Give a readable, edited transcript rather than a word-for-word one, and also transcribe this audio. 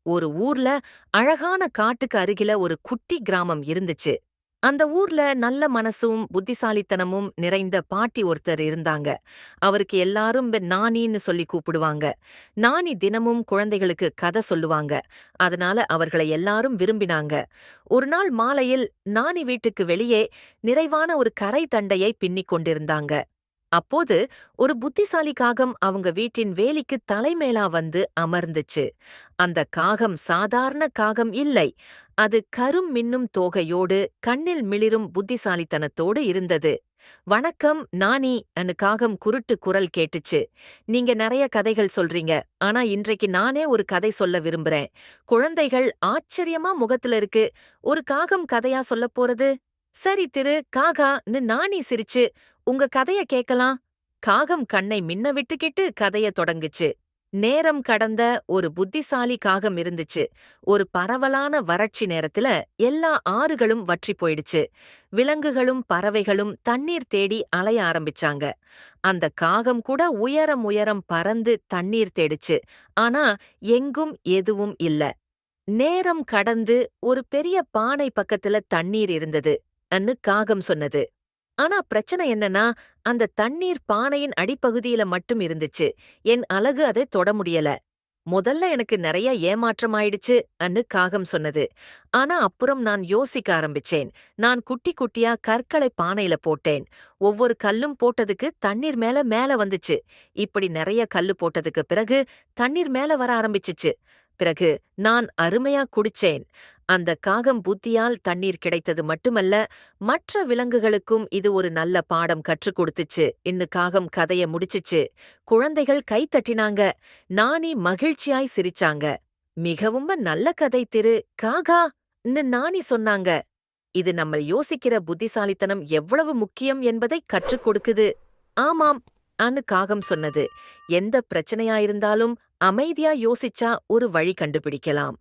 ஒரு ஊர்ல அழகான காட்டுக்கு அருகில ஒரு குட்டி கிராமம் இருந்துச்சு. அந்த ஊர்ல நல்ல மனசும் புத்திசாலித்தனமும் நிறைந்த பாட்டி ஒருத்தர் இருந்தாங்க. அவருக்கு எல்லாரும் நானின்னு சொல்லி கூப்பிடுவாங்க. நானி தினமும் குழந்தைகளுக்கு கதை சொல்லுவாங்க. அதனால அவர்களை எல்லாரும் விரும்பினாங்க. ஒரு நாள் மாலையில் நானி வீட்டுக்கு வெளியே நிறைவான ஒரு கரை தண்டையை பின்னிக் கொண்டிருந்தாங்க. அப்போது ஒரு புத்திசாலி காகம் அவங்க வீட்டின் வேலிக்கு தலைமேலா வந்து அமர்ந்துச்சு. அந்த காகம் சாதாரண காகம் இல்லை. அது கரும் மின்னும் தோகையோடு கண்ணில் மிளிரும் புத்திசாலித்தனத்தோடு இருந்தது. "வணக்கம் நானி" அன்னு காகம் குருட்டு குரல் கேட்டுச்சு. "நீங்க நிறைய கதைகள் சொல்றீங்க. ஆனா இன்றைக்கு நானே ஒரு கதை சொல்ல விரும்புறேன். குழந்தைகள் ஆச்சரியமா முகத்துல இருக்கு. ஒரு காகம் கதையா சொல்லப் போறது?" "சரி திரு காகான்னு நானி சிரிச்சு, உங்க கதைய கேக்கலாம்." காகம் கண்ணை மின்ன விட்டுக்கிட்டு கதைய தொடங்குச்சு. நேரம் கடந்த ஒரு புத்திசாலி காகம் இருந்துச்சு. ஒரு பரவலான வறட்சி நேரத்துல எல்லா ஆறுகளும் வற்றி போயிடுச்சு. விலங்குகளும் பறவைகளும் தண்ணீர் தேடி அலைய ஆரம்பிச்சாங்க. அந்த காகம் கூட உயரம் உயரம் பறந்து தண்ணீர் தேடிச்சு. ஆனா எங்கும் எதுவும் இல்ல. நேரம் கடந்து ஒரு பெரிய பானை பக்கத்துல தண்ணீர் இருந்தது அன்னு காகம் சொன்னது. ஆனா பிரச்சனை என்னன்னா, அந்த தண்ணீர் பானையின் அடிப்பகுதியில மட்டும் இருந்துச்சு. என் அலகு அதை தொட முடியல. முதல்ல எனக்கு நிறைய ஏமாற்றம் ஆயிடுச்சு அன்னு காகம் சொன்னது. ஆனா அப்புறம் நான் யோசிக்க ஆரம்பிச்சேன். நான் குட்டி குட்டியா கற்களை பானையில போட்டேன். ஒவ்வொரு கல்லும் போட்டதுக்கு தண்ணீர் மேல மேல வந்துச்சு. இப்படி நிறைய கல்லு போட்டதுக்கு பிறகு தண்ணீர் மேல வர ஆரம்பிச்சுச்சு. பிறகு நான் அருமையா குடிச்சேன். அந்த காகம் புத்தியால் தண்ணீர் கிடைத்தது மட்டுமல்ல, மற்ற விலங்குகளுக்கும் இது ஒரு நல்ல பாடம் கற்றுக் கொடுத்துச்சு இன்னு காகம் கதைய முடிச்சுச்சு. குழந்தைகள் கைத்தட்டினாங்க. நானி மகிழ்ச்சியாய் சிரிச்சாங்க. "மிகவும் நல்ல கதை திரு காகான்னு நானி சொன்னாங்க. இது நம்ம யோசிக்கிற புத்திசாலித்தனம் எவ்வளவு முக்கியம் என்பதை கற்றுக் கொடுக்குது." "ஆமாம்" அன்னு காகம் சொன்னது. "எந்த பிரச்சனையா இருந்தாலும் அமைதியா யோசிச்சா ஒரு வழி கண்டுபிடிக்கலாம்."